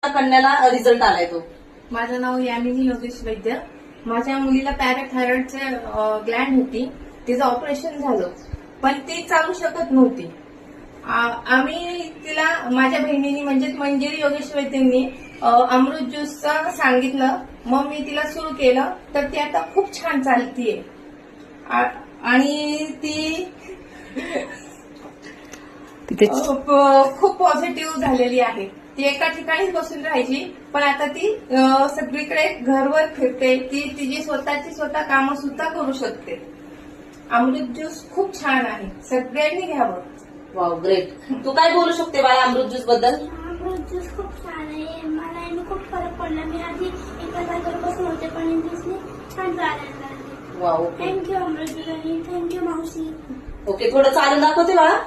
कन्याला result आलाय तो. माझं नाव यामिनी योगेश वैद्य. माझ्या मुलीला पॅराथायरॉइडचे ग्लँड होती, तिचं ऑपरेशन झालं, पण ती चालू शकत नव्हती. आम्ही तिला, माझ्या बहिणीनी म्हणजेच मंजिरी योगेश वैद्यांनी अमृत ज्यूसचं सांगितलं. मग मी तिला सुरू केलं, तर ती आता खूप छान चालतीये आणि ती खूप पॉझिटिव्ह झालेली आहे. ती एका ठिकाणीच बसून राहायची, पण आता ती सगळीकडे घरवर फिरते. ती तिची स्वतः कामं सुद्धा करू शकते. अमृत ज्यूस खूप छान आहे, सगळ्यांनी घ्यावं. Wow, great. तू काय बोलू शकते बाळा अमृत ज्यूस बद्दल? अमृत ज्यूस खूप छान आहे. मला याने खूप फरक पडला. मी आधी एका जागेवर बसून होते, पण ज्यूसने छान चालायला लागले. वाव, थँक्यू अमृत ज्यूस आणि थँक्यू मावशी. ओके, थोडं चालून दाखवते बाळा.